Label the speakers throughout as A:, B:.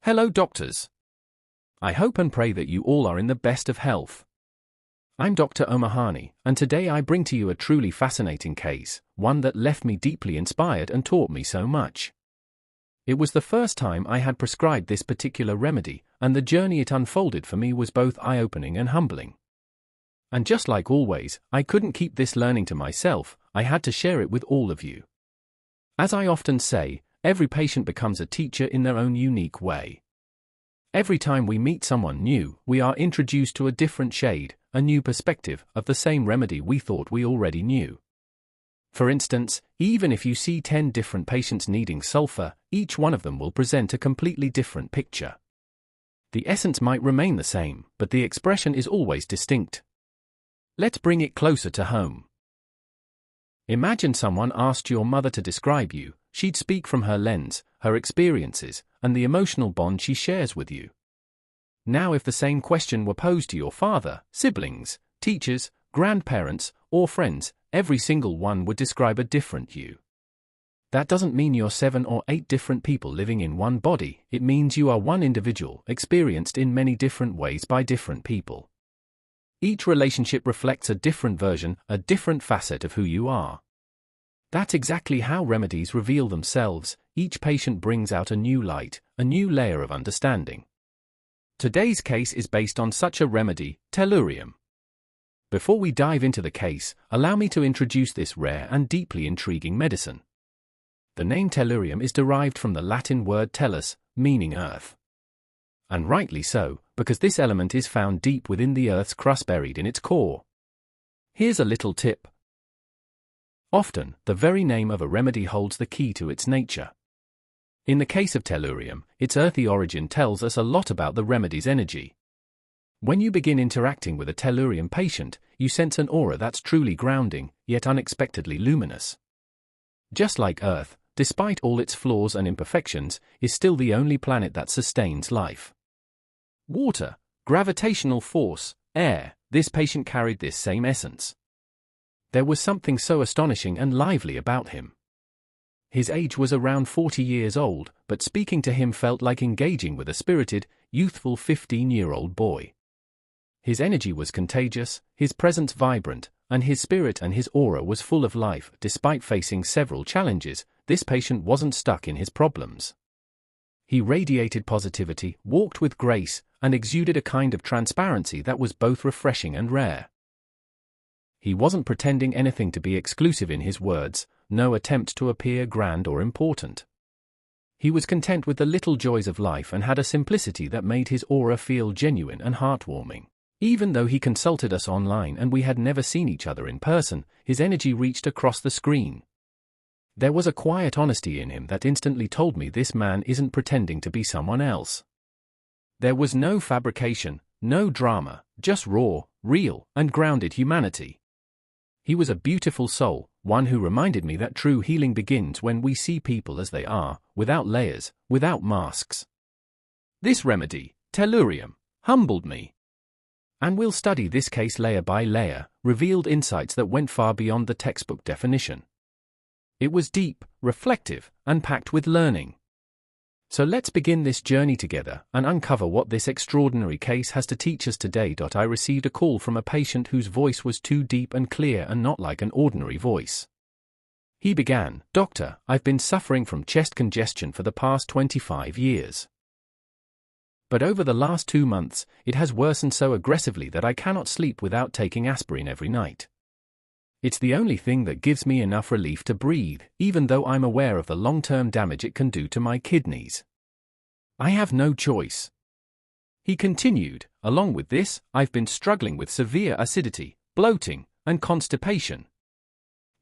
A: Hello doctors. I hope and pray that you all are in the best of health. I'm Dr. O'Mahony, and today I bring to you a truly fascinating case, one that left me deeply inspired and taught me so much. It was the first time I had prescribed this particular remedy, and the journey it unfolded for me was both eye-opening and humbling. And just like always, I couldn't keep this learning to myself, I had to share it with all of you. As I often say, every patient becomes a teacher in their own unique way. Every time we meet someone new, we are introduced to a different shade, a new perspective of the same remedy we thought we already knew. For instance, even if you see 10 different patients needing sulfur, each one of them will present a completely different picture. The essence might remain the same, but the expression is always distinct. Let's bring it closer to home. Imagine someone asked your mother to describe you. She'd speak from her lens, her experiences, and the emotional bond she shares with you. Now if the same question were posed to your father, siblings, teachers, grandparents, or friends, every single one would describe a different you. That doesn't mean you're 7 or 8 different people living in one body, it means you are one individual, experienced in many different ways by different people. Each relationship reflects a different version, a different facet of who you are. That's exactly how remedies reveal themselves. Each patient brings out a new light, a new layer of understanding. Today's case is based on such a remedy, TELLURIUM. Before we dive into the case, allow me to introduce this rare and deeply intriguing medicine. The name TELLURIUM is derived from the Latin word tellus, meaning earth. And rightly so, because this element is found deep within the Earth's crust, buried in its core. Here's a little tip. Often, the very name of a remedy holds the key to its nature. In the case of TELLURIUM, its earthy origin tells us a lot about the remedy's energy. When you begin interacting with a TELLURIUM patient, you sense an aura that's truly grounding, yet unexpectedly luminous. Just like Earth, despite all its flaws and imperfections, is still the only planet that sustains life. Water, gravitational force, air, this patient carried this same essence. There was something so astonishing and lively about him. His age was around 40 years old, but speaking to him felt like engaging with a spirited, youthful 15-year-old boy. His energy was contagious, his presence vibrant, and his spirit and his aura was full of life. Despite facing several challenges, this patient wasn't stuck in his problems. He radiated positivity, walked with grace, and exuded a kind of transparency that was both refreshing and rare. He wasn't pretending anything to be exclusive in his words, no attempt to appear grand or important. He was content with the little joys of life and had a simplicity that made his aura feel genuine and heartwarming. Even though he consulted us online and we had never seen each other in person, his energy reached across the screen. There was a quiet honesty in him that instantly told me this man isn't pretending to be someone else. There was no fabrication, no drama, just raw, real, and grounded humanity. He was a beautiful soul, one who reminded me that true healing begins when we see people as they are, without layers, without masks. This remedy, TELLURIUM, humbled me. And we'll study this case layer by layer, revealed insights that went far beyond the textbook definition. It was deep, reflective, and packed with learning. So let's begin this journey together and uncover what this extraordinary case has to teach us today. I received a call from a patient whose voice was too deep and clear and not like an ordinary voice. He began, "Doctor, I've been suffering from chest congestion for the past 25 years. But over the last 2 months, it has worsened so aggressively that I cannot sleep without taking aspirin every night. It's the only thing that gives me enough relief to breathe, even though I'm aware of the long-term damage it can do to my kidneys. I have no choice." He continued, "Along with this, I've been struggling with severe acidity, bloating, and constipation.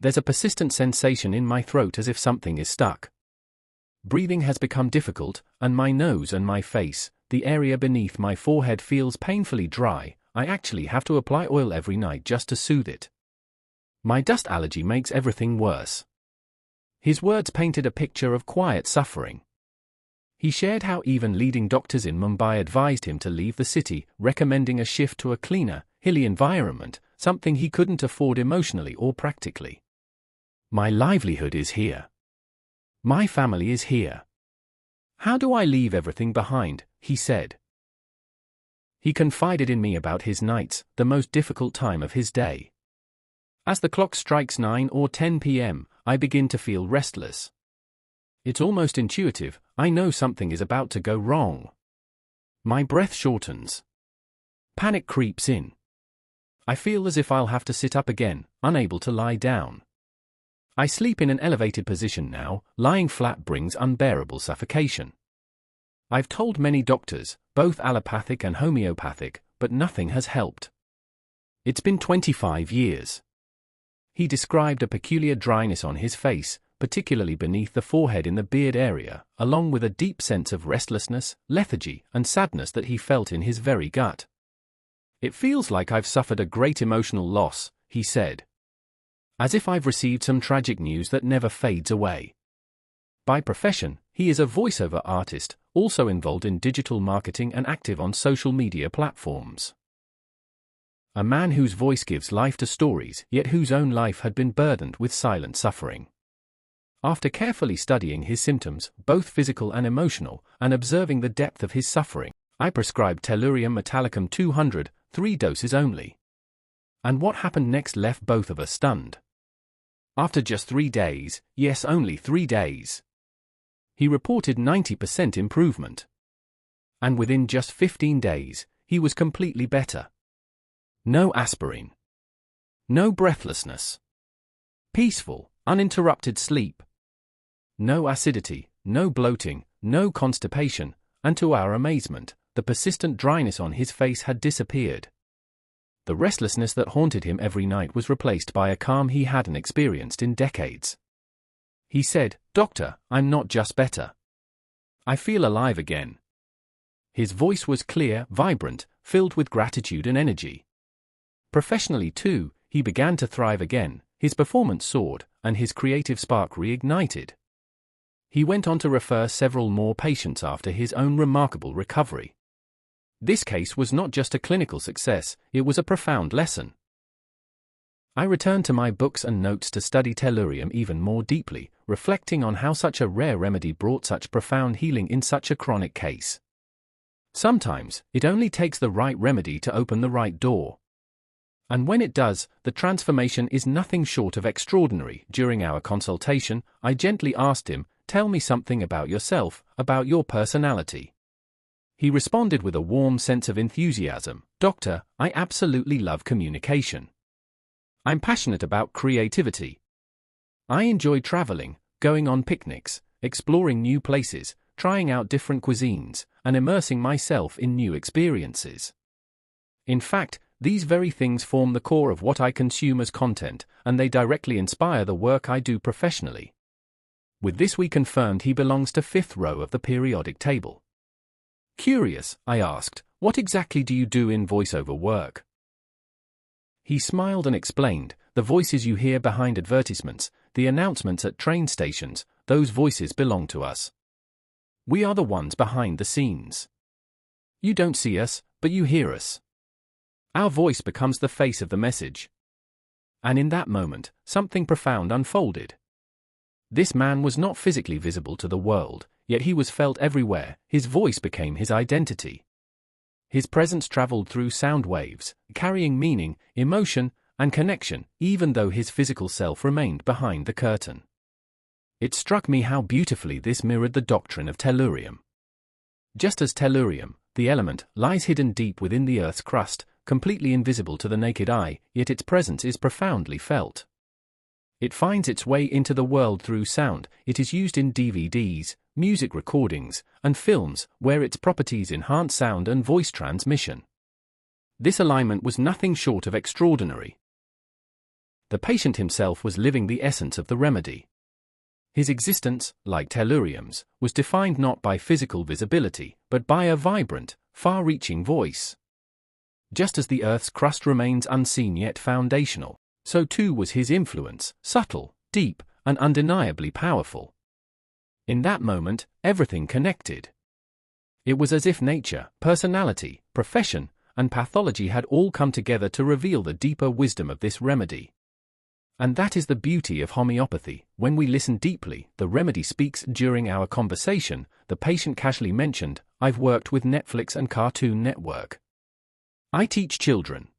A: There's a persistent sensation in my throat as if something is stuck. Breathing has become difficult, and my nose and my face, the area beneath my forehead, feels painfully dry. I actually have to apply oil every night just to soothe it. My dust allergy makes everything worse." His words painted a picture of quiet suffering. He shared how even leading doctors in Mumbai advised him to leave the city, recommending a shift to a cleaner, hilly environment, something he couldn't afford emotionally or practically. "My livelihood is here. My family is here. How do I leave everything behind? He said. He confided in me about his nights, the most difficult time of his day. As the clock strikes 9 or 10 p.m., I begin to feel restless. It's almost intuitive, I know something is about to go wrong. My breath shortens. Panic creeps in. I feel as if I'll have to sit up again, unable to lie down. I sleep in an elevated position now, lying flat brings unbearable suffocation. I've told many doctors, both allopathic and homeopathic, but nothing has helped. It's been 25 years. He described a peculiar dryness on his face, particularly beneath the forehead in the beard area, along with a deep sense of restlessness, lethargy, and sadness that he felt in his very gut. It feels like I've suffered a great emotional loss, he said. As if I've received some tragic news that never fades away. By profession, he is a voiceover artist, also involved in digital marketing and active on social media platforms. A man whose voice gives life to stories, yet whose own life had been burdened with silent suffering. After carefully studying his symptoms, both physical and emotional, and observing the depth of his suffering, I prescribed Tellurium Metallicum 200, 3 doses only. And what happened next left both of us stunned. After just 3 days, yes, only 3 days, he reported 90% improvement. And within just 15 days, he was completely better. No aspirin. No breathlessness. Peaceful, uninterrupted sleep. No acidity, no bloating, no constipation, and to our amazement, the persistent dryness on his face had disappeared. The restlessness that haunted him every night was replaced by a calm he hadn't experienced in decades. He said, "Doctor, I'm not just better. I feel alive again." His voice was clear, vibrant, filled with gratitude and energy. Professionally too, he began to thrive again, his performance soared, and his creative spark reignited. He went on to refer several more patients after his own remarkable recovery. This case was not just a clinical success, it was a profound lesson. I returned to my books and notes to study Tellurium even more deeply, reflecting on how such a rare remedy brought such profound healing in such a chronic case. Sometimes, it only takes the right remedy to open the right door. And when it does, the transformation is nothing short of extraordinary. During our consultation, I gently asked him, "Tell me something about yourself, about your personality." He responded with a warm sense of enthusiasm, "Doctor, I absolutely love communication. I'm passionate about creativity. I enjoy traveling, going on picnics, exploring new places, trying out different cuisines, and immersing myself in new experiences. In fact, these very things form the core of what I consume as content, and they directly inspire the work I do professionally." With this we confirmed he belongs to 5th row of the periodic table. Curious, I asked, "What exactly do you do in voiceover work?" He smiled and explained, "The voices you hear behind advertisements, the announcements at train stations, those voices belong to us. We are the ones behind the scenes. You don't see us, but you hear us. Our voice becomes the face of the message." And in that moment, something profound unfolded. This man was not physically visible to the world, yet he was felt everywhere. His voice became his identity. His presence traveled through sound waves, carrying meaning, emotion, and connection, even though his physical self remained behind the curtain. It struck me how beautifully this mirrored the doctrine of tellurium. Just as tellurium, the element, lies hidden deep within the Earth's crust, completely invisible to the naked eye, yet its presence is profoundly felt. It finds its way into the world through sound. It is used in DVDs, music recordings, and films, where its properties enhance sound and voice transmission. This alignment was nothing short of extraordinary. The patient himself was living the essence of the remedy. His existence, like tellurium's, was defined not by physical visibility, but by a vibrant, far-reaching voice. Just as the Earth's crust remains unseen yet foundational, so too was his influence, subtle, deep, and undeniably powerful. In that moment, everything connected. It was as if nature, personality, profession, and pathology had all come together to reveal the deeper wisdom of this remedy. And that is the beauty of homeopathy. When we listen deeply, the remedy speaks. During our conversation, the patient casually mentioned, "I've worked with Netflix and Cartoon Network. I teach children."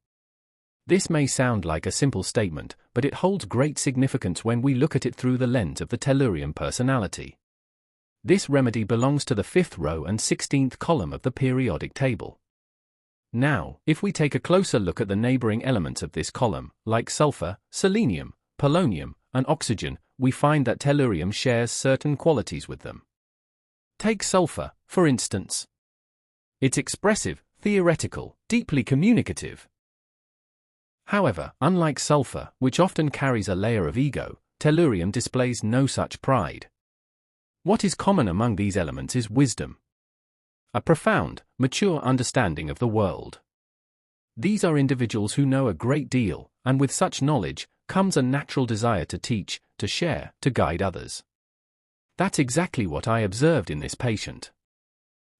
A: This may sound like a simple statement, but it holds great significance when we look at it through the lens of the Tellurium personality. This remedy belongs to the 5th row and 16th column of the periodic table. Now, if we take a closer look at the neighboring elements of this column, like sulfur, selenium, polonium, and oxygen, we find that tellurium shares certain qualities with them. Take sulfur, for instance. It's expressive, theoretical, deeply communicative. However, unlike sulfur, which often carries a layer of ego, tellurium displays no such pride. What is common among these elements is wisdom. A profound, mature understanding of the world. These are individuals who know a great deal, and with such knowledge comes a natural desire to teach, to share, to guide others. That's exactly what I observed in this patient.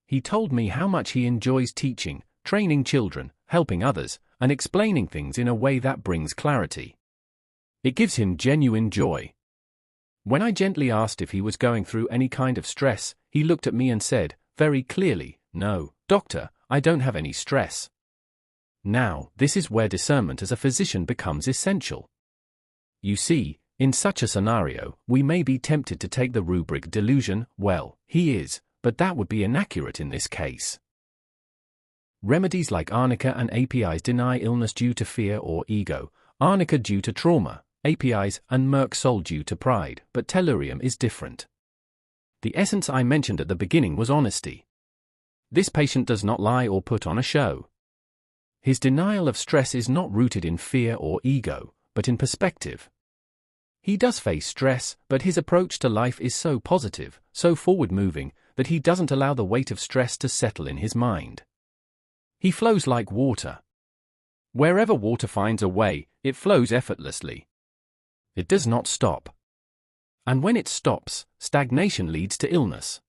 A: He told me how much he enjoys teaching, training children, helping others, and explaining things in a way that brings clarity. It gives him genuine joy. When I gently asked if he was going through any kind of stress, he looked at me and said, very clearly, "No, doctor, I don't have any stress." Now, this is where discernment as a physician becomes essential. You see, in such a scenario, we may be tempted to take the rubric delusion, "Well, he is," but that would be inaccurate in this case. Remedies like arnica and APIs deny illness due to fear or ego, arnica due to trauma, APIs and Merc Sol due to pride, but tellurium is different. The essence I mentioned at the beginning was honesty. This patient does not lie or put on a show. His denial of stress is not rooted in fear or ego, but in perspective. He does face stress, but his approach to life is so positive, so forward-moving, that he doesn't allow the weight of stress to settle in his mind. He flows like water. Wherever water finds a way, it flows effortlessly. It does not stop. And when it stops, stagnation leads to illness.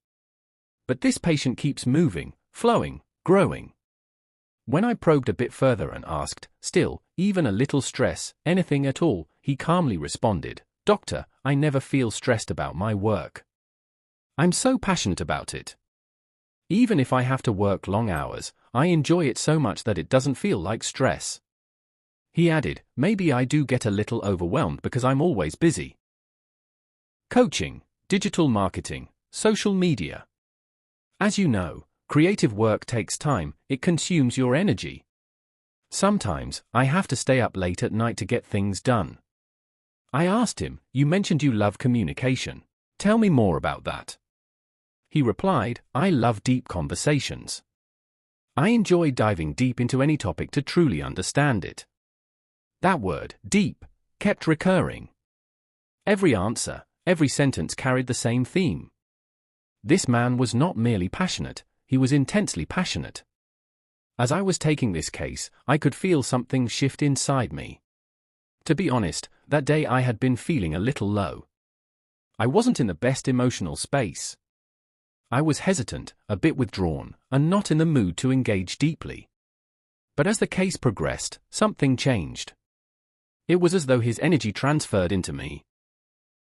A: But this patient keeps moving, flowing, growing. When I probed a bit further and asked, "Still, even a little stress, anything at all," he calmly responded, "Doctor, I never feel stressed about my work. I'm so passionate about it. Even if I have to work long hours, I enjoy it so much that it doesn't feel like stress." He added, "Maybe I do get a little overwhelmed because I'm always busy. Coaching, digital marketing, social media. As you know, creative work takes time, it consumes your energy. Sometimes, I have to stay up late at night to get things done." I asked him, "You mentioned you love communication. Tell me more about that." He replied, "I love deep conversations. I enjoy diving deep into any topic to truly understand it." That word, deep, kept recurring. Every answer, every sentence carried the same theme. This man was not merely passionate, he was intensely passionate. As I was taking this case, I could feel something shift inside me. To be honest, that day I had been feeling a little low. I wasn't in the best emotional space. I was hesitant, a bit withdrawn, and not in the mood to engage deeply. But as the case progressed, something changed. It was as though his energy transferred into me.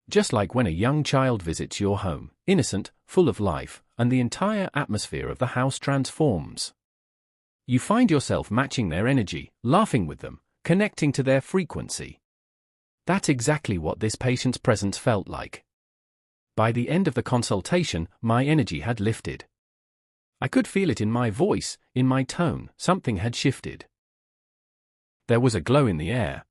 A: Just like when a young child visits your home, innocent, full of life, and the entire atmosphere of the house transforms. You find yourself matching their energy, laughing with them, connecting to their frequency. That's exactly what this patient's presence felt like. By the end of the consultation, my energy had lifted. I could feel it in my voice, in my tone, something had shifted. There was a glow in the air.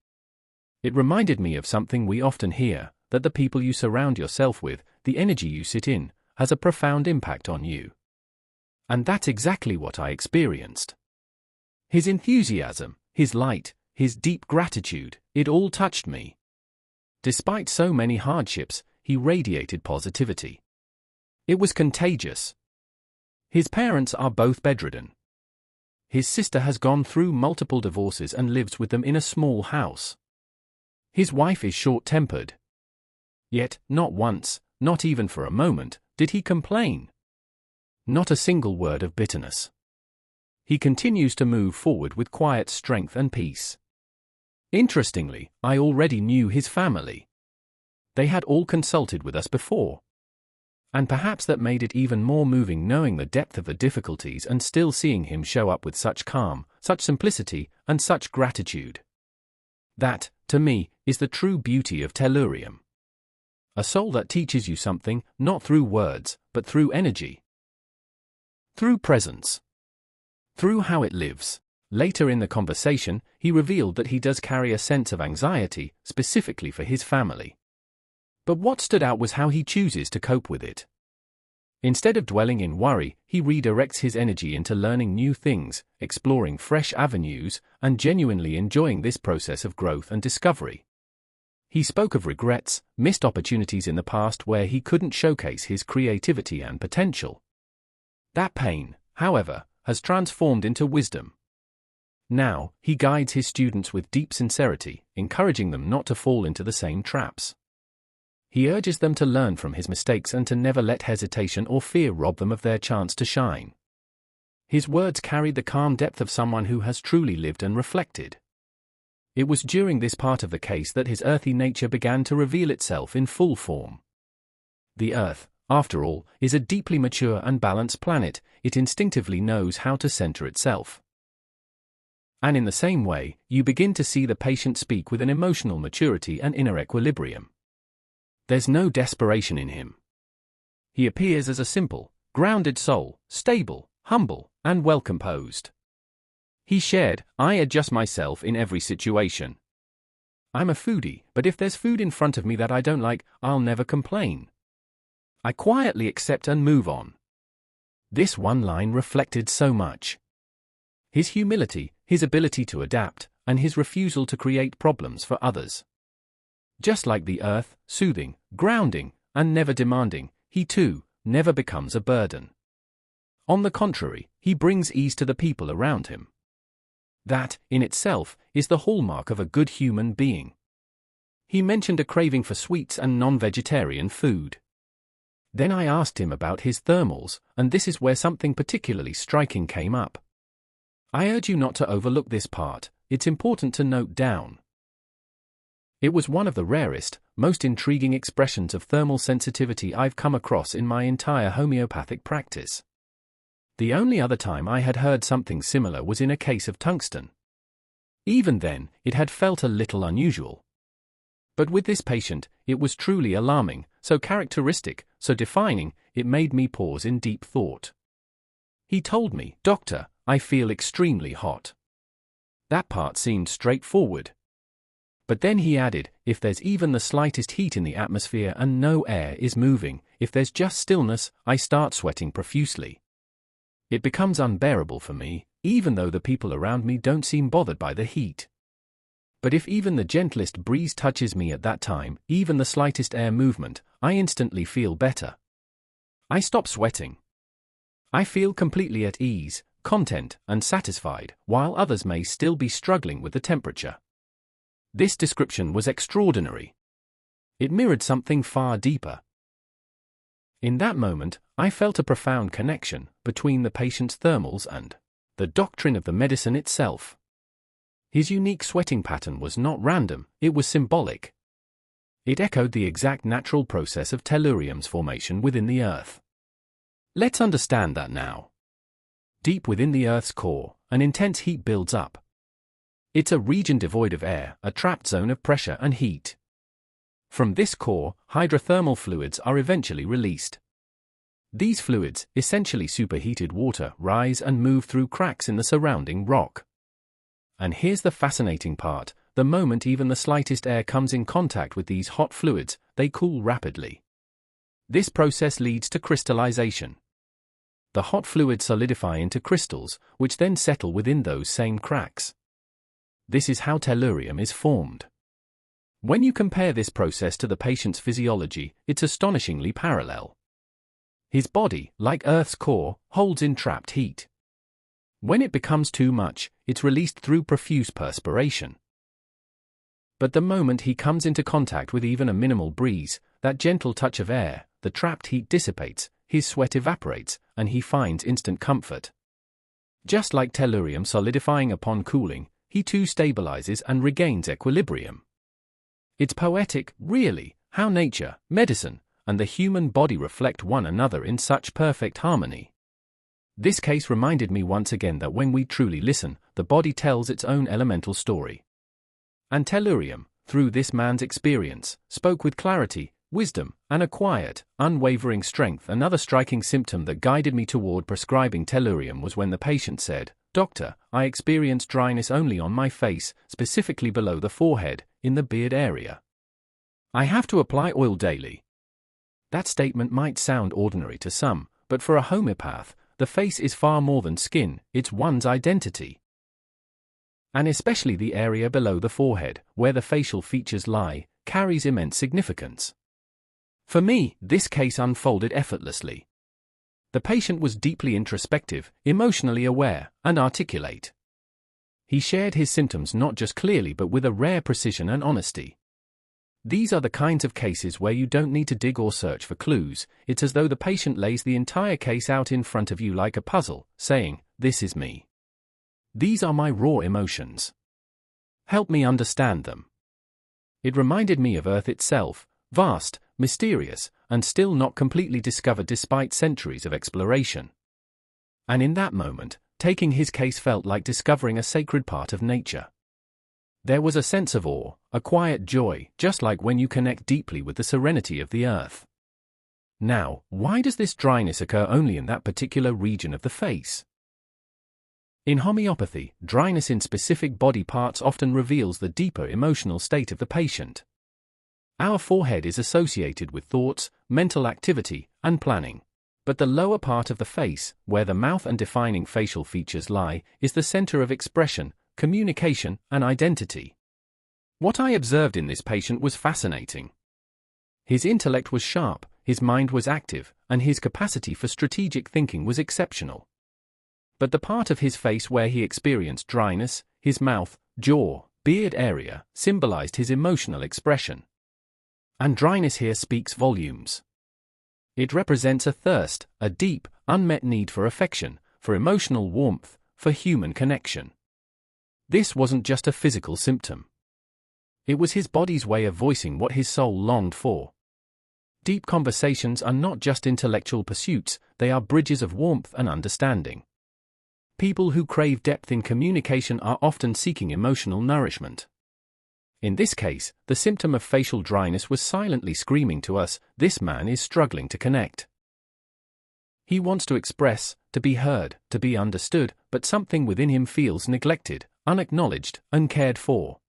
A: It reminded me of something we often hear, that the people you surround yourself with, the energy you sit in, has a profound impact on you. And that's exactly what I experienced. His enthusiasm, his light, his deep gratitude, it all touched me. Despite so many hardships, he radiated positivity. It was contagious. His parents are both bedridden. His sister has gone through multiple divorces and lives with them in a small house. His wife is short-tempered. Yet, not once, not even for a moment, did he complain. Not a single word of bitterness. He continues to move forward with quiet strength and peace. Interestingly, I already knew his family. They had all consulted with us before. And perhaps that made it even more moving knowing the depth of the difficulties and still seeing him show up with such calm, such simplicity, and such gratitude. That, to me, is the true beauty of Tellurium. A soul that teaches you something, not through words, but through energy. Through presence. Through how it lives. Later in the conversation, he revealed that he does carry a sense of anxiety, specifically for his family. But what stood out was how he chooses to cope with it. Instead of dwelling in worry, he redirects his energy into learning new things, exploring fresh avenues, and genuinely enjoying this process of growth and discovery. He spoke of regrets, missed opportunities in the past where he couldn't showcase his creativity and potential. That pain, however, has transformed into wisdom. Now, he guides his students with deep sincerity, encouraging them not to fall into the same traps. He urges them to learn from his mistakes and to never let hesitation or fear rob them of their chance to shine. His words carried the calm depth of someone who has truly lived and reflected. It was during this part of the case that his earthy nature began to reveal itself in full form. The Earth, after all, is a deeply mature and balanced planet. It instinctively knows how to center itself. And in the same way, you begin to see the patient speak with an emotional maturity and inner equilibrium. There's no desperation in him. He appears as a simple, grounded soul, stable, humble, and well composed. He shared, "I adjust myself in every situation. I'm a foodie, but if there's food in front of me that I don't like, I'll never complain. I quietly accept and move on." This one line reflected so much. His humility, his ability to adapt, and his refusal to create problems for others. Just like the Earth, soothing, grounding, and never demanding, he too never becomes a burden. On the contrary, he brings ease to the people around him. That, in itself, is the hallmark of a good human being. He mentioned a craving for sweets and non-vegetarian food. Then I asked him about his thermals, and this is where something particularly striking came up. I urge you not to overlook this part, it's important to note down. It was one of the rarest, most intriguing expressions of thermal sensitivity I've come across in my entire homeopathic practice. The only other time I had heard something similar was in a case of tungsten. Even then, it had felt a little unusual. But with this patient, it was truly alarming, so characteristic, so defining, it made me pause in deep thought. He told me, "Doctor, I feel extremely hot." That part seemed straightforward. But then he added, "If there's even the slightest heat in the atmosphere and no air is moving, if there's just stillness, I start sweating profusely. It becomes unbearable for me, even though the people around me don't seem bothered by the heat. But if even the gentlest breeze touches me at that time, even the slightest air movement, I instantly feel better. I stop sweating. I feel completely at ease, content, and satisfied, while others may still be struggling with the temperature." This description was extraordinary. It mirrored something far deeper. In that moment, I felt a profound connection between the patient's thermals and the doctrine of the medicine itself. His unique sweating pattern was not random, it was symbolic. It echoed the exact natural process of tellurium's formation within the Earth. Let's understand that now. Deep within the Earth's core, an intense heat builds up. It's a region devoid of air, a trapped zone of pressure and heat. From this core, hydrothermal fluids are eventually released. These fluids, essentially superheated water, rise and move through cracks in the surrounding rock. And here's the fascinating part, the moment even the slightest air comes in contact with these hot fluids, they cool rapidly. This process leads to crystallization. The hot fluids solidify into crystals, which then settle within those same cracks. This is how tellurium is formed. When you compare this process to the patient's physiology, it's astonishingly parallel. His body, like Earth's core, holds in trapped heat. When it becomes too much, it's released through profuse perspiration. But the moment he comes into contact with even a minimal breeze, that gentle touch of air, the trapped heat dissipates, his sweat evaporates, and he finds instant comfort. Just like tellurium solidifying upon cooling, he too stabilizes and regains equilibrium. It's poetic, really, how nature, medicine, and the human body reflect one another in such perfect harmony. This case reminded me once again that when we truly listen, the body tells its own elemental story. And Tellurium, through this man's experience, spoke with clarity, wisdom, and a quiet, unwavering strength. Another striking symptom that guided me toward prescribing Tellurium was when the patient said, "Doctor, I experience dryness only on my face, specifically below the forehead, in the beard area. I have to apply oil daily." That statement might sound ordinary to some, but for a homeopath, the face is far more than skin, it's one's identity. And especially the area below the forehead, where the facial features lie, carries immense significance. For me, this case unfolded effortlessly. The patient was deeply introspective, emotionally aware, and articulate. He shared his symptoms not just clearly but with a rare precision and honesty. These are the kinds of cases where you don't need to dig or search for clues. It's as though the patient lays the entire case out in front of you like a puzzle, saying, "This is me. These are my raw emotions. Help me understand them." It reminded me of Earth itself, vast, mysterious, and still not completely discovered despite centuries of exploration. And in that moment, taking his case felt like discovering a sacred part of nature. There was a sense of awe, a quiet joy, just like when you connect deeply with the serenity of the earth. Now, why does this dryness occur only in that particular region of the face? In homeopathy, dryness in specific body parts often reveals the deeper emotional state of the patient. Our forehead is associated with thoughts, mental activity, and planning. But the lower part of the face, where the mouth and defining facial features lie, is the center of expression, communication, and identity. What I observed in this patient was fascinating. His intellect was sharp, his mind was active, and his capacity for strategic thinking was exceptional. But the part of his face where he experienced dryness, his mouth, jaw, beard area, symbolized his emotional expression. And dryness here speaks volumes. It represents a thirst, a deep, unmet need for affection, for emotional warmth, for human connection. This wasn't just a physical symptom. It was his body's way of voicing what his soul longed for. Deep conversations are not just intellectual pursuits, they are bridges of warmth and understanding. People who crave depth in communication are often seeking emotional nourishment. In this case, the symptom of facial dryness was silently screaming to us, this man is struggling to connect. He wants to express, to be heard, to be understood, but something within him feels neglected, unacknowledged, uncared for.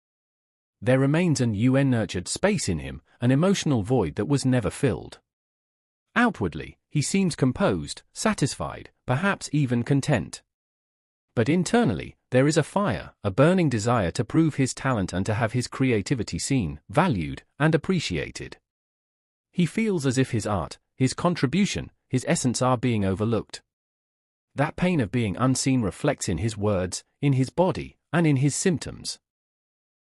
A: There remains an unnurtured space in him, an emotional void that was never filled. Outwardly, he seems composed, satisfied, perhaps even content. But internally, there is a fire, a burning desire to prove his talent and to have his creativity seen, valued, and appreciated. He feels as if his art, his contribution, his essence are being overlooked. That pain of being unseen reflects in his words, in his body, and in his symptoms.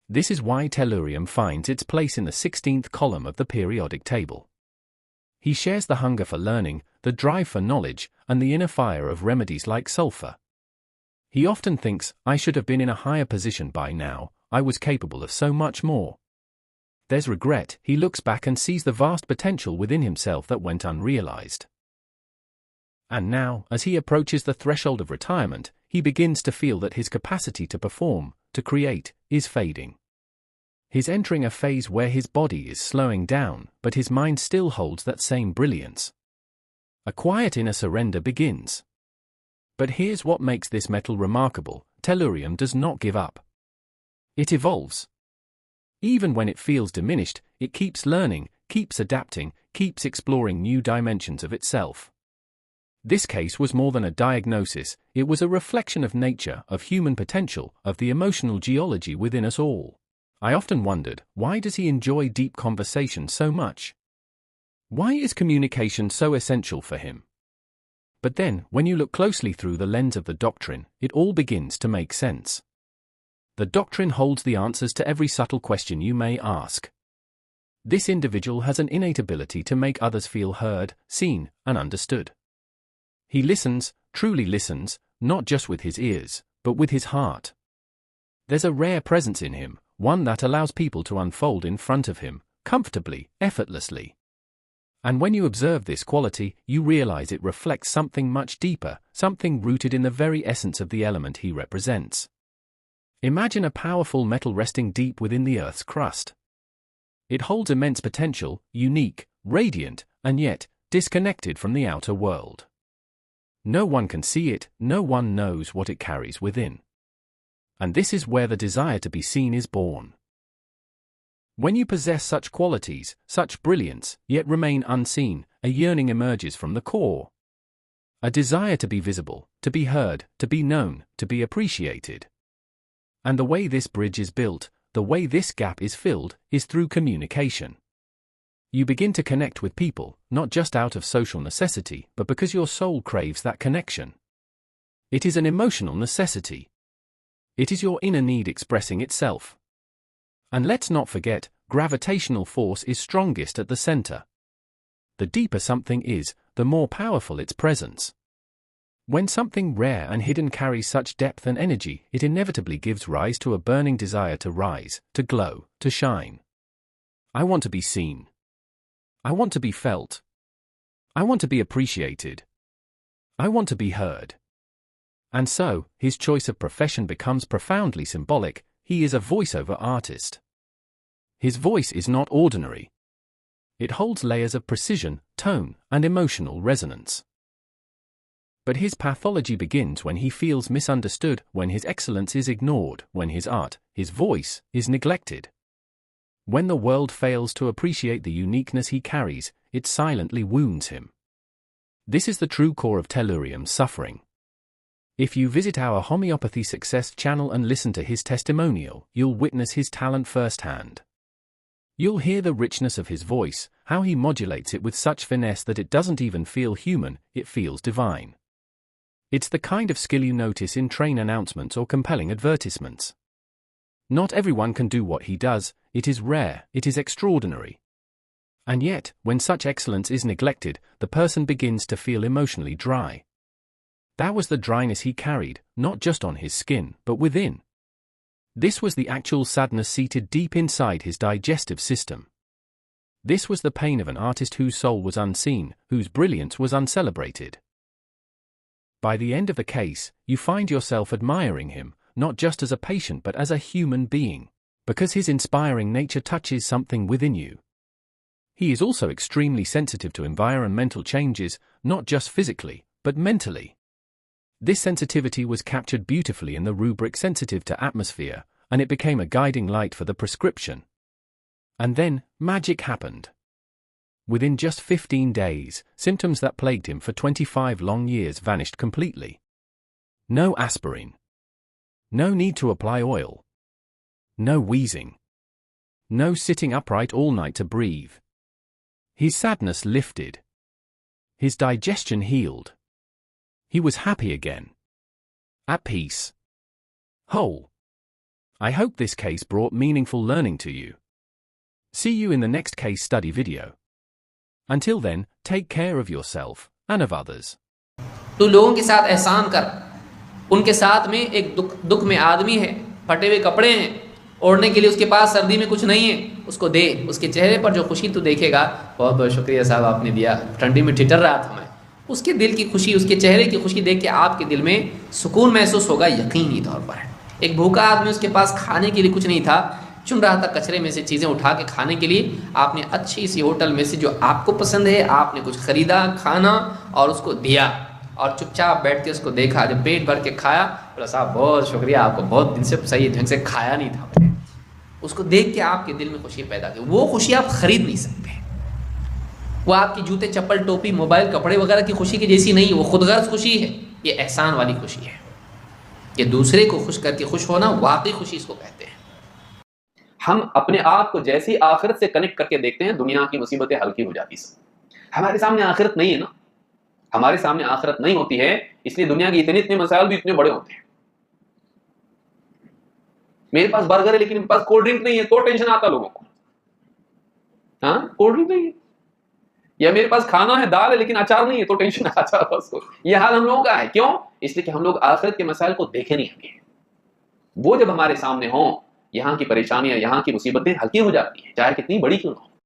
A: This is why Tellurium finds its place in the 16th column of the periodic table. He shares the hunger for learning, the drive for knowledge, and the inner fire of remedies like sulfur. He often thinks, I should have been in a higher position by now, I was capable of so much more. There's regret, he looks back and sees the vast potential within himself that went unrealized. And now, as he approaches the threshold of retirement, he begins to feel that his capacity to perform, to create, is fading. He's entering a phase where his body is slowing down, but his mind still holds that same brilliance. A quiet inner surrender begins. But here's what makes this metal remarkable, Tellurium does not give up. It evolves. Even when it feels diminished, it keeps learning, keeps adapting, keeps exploring new dimensions of itself. This case was more than a diagnosis, it was a reflection of nature, of human potential, of the emotional geology within us all. I often wondered, why does he enjoy deep conversation so much? Why is communication so essential for him? But then, when you look closely through the lens of the Doctrine, it all begins to make sense. The Doctrine holds the answers to every subtle question you may ask. This individual has an innate ability to make others feel heard, seen, and understood. He listens, truly listens, not just with his ears, but with his heart. There's a rare presence in him, one that allows people to unfold in front of him, comfortably, effortlessly. And when you observe this quality, you realize it reflects something much deeper, something rooted in the very essence of the element he represents. Imagine a powerful metal resting deep within the Earth's crust. It holds immense potential, unique, radiant, and yet disconnected from the outer world. No one can see it, no one knows what it carries within. And this is where the desire to be seen is born. When you possess such qualities, such brilliance, yet remain unseen, a yearning emerges from the core. A desire to be visible, to be heard, to be known, to be appreciated. And the way this bridge is built, the way this gap is filled, is through communication. You begin to connect with people, not just out of social necessity, but because your soul craves that connection. It is an emotional necessity. It is your inner need expressing itself. And let's not forget, gravitational force is strongest at the center. The deeper something is, the more powerful its presence. When something rare and hidden carries such depth and energy, it inevitably gives rise to a burning desire to rise, to glow, to shine. I want to be seen. I want to be felt. I want to be appreciated. I want to be heard. And so, his choice of profession becomes profoundly symbolic. He is a voiceover artist. His voice is not ordinary. It holds layers of precision, tone, and emotional resonance. But his pathology begins when he feels misunderstood, when his excellence is ignored, when his art, his voice, is neglected. When the world fails to appreciate the uniqueness he carries, it silently wounds him. This is the true core of Tellurium's suffering. If you visit our Homeopathy Success channel and listen to his testimonial, you'll witness his talent firsthand. You'll hear the richness of his voice, how he modulates it with such finesse that it doesn't even feel human, it feels divine. It's the kind of skill you notice in train announcements or compelling advertisements. Not everyone can do what he does, it is rare, it is extraordinary. And yet, when such excellence is neglected, the person begins to feel emotionally dry. That was the dryness he carried, not just on his skin, but within. This was the actual sadness seated deep inside his digestive system. This was the pain of an artist whose soul was unseen, whose brilliance was uncelebrated. By the end of the case, you find yourself admiring him, not just as a patient but as a human being, because his inspiring nature touches something within you. He is also extremely sensitive to environmental changes, not just physically, but mentally. This sensitivity was captured beautifully in the rubric sensitive to atmosphere, and it became a guiding light for the prescription. And then, magic happened. Within just 15 days, symptoms that plagued him for 25 long years vanished completely. No aspirin. No need to apply oil. No wheezing. No sitting upright all night to breathe. His sadness lifted. His digestion healed. He was happy again. At peace. Whole. I hope this case brought meaningful learning to you. See you in the next case study video. Until then, take care of yourself and of others.
B: तू लोगों के साथ एहसान कर, उनके साथ में एक दुख में आदमी है, फटे हुए कपड़े हैं, ओढ़ने के लिए उसके पास सर्दी में कुछ नहीं है, उसको दे, उसके चेहरे पर जो खुशी तू देखेगा, बहुत बहुत शुक्रिया साहब आपने दिया, ठंडी में ठिठर रहा था मैं, उसके दिल की खुशी, उसके चेहरे की खुशी देख के आपके दिल में सुकून महसूस होगा यकीनी तौर पर। एक भूखा आदमी, उसके पास खाने के लिए कुछ नहीं था, चुन रहा था कचरे में से चीज़ें उठा के खाने के लिए, आपने अच्छी सी होटल में से जो आपको पसंद है आपने कुछ ख़रीदा खाना और उसको दिया और चुपचाप बैठ के उसको देखा, जब पेट भर के खाया, बोला साहब बहुत शुक्रिया, आपको बहुत दिन से सही ढंग से खाया नहीं था मैंने। उसको देख के आपके दिल में खुशी पैदा की, वो खुशी आप ख़रीद नहीं सकते। वो आपकी जूते चप्पल टोपी मोबाइल कपड़े वगैरह की खुशी की जैसी नहीं, वो खुदगर्ज खुशी है, ये एहसान वाली खुशी है। ये दूसरे को खुश करके खुश होना वाकई खुशी इसको कहते हैं। हम अपने आप को जैसी आखिरत से कनेक्ट करके देखते हैं, दुनिया की मुसीबतें हल्की हो जाती हैं। हमारे सामने आखिरत नहीं है ना, हमारे सामने आखिरत नहीं होती है, इसलिए दुनिया के इतने मसाइल भी इतने बड़े होते हैं। मेरे पास बर्गर है लेकिन मेरे पास कोल्ड ड्रिंक नहीं है, तो टेंशन आता लोगों को। हाँ, कोल्ड ड्रिंक नहीं है, या मेरे पास खाना है, दाल है लेकिन अचार नहीं है, तो टेंशन आता उसको। यह हाल हम लोगों का है। क्यों? इसलिए कि हम लोग आखिरत के मसाइल को देखे नहीं। वो जब हमारे सामने हों, यहाँ की परेशानियां, यहाँ की मुसीबतें हल्की हो जाती हैं, चाहे कितनी बड़ी क्यों ना हो।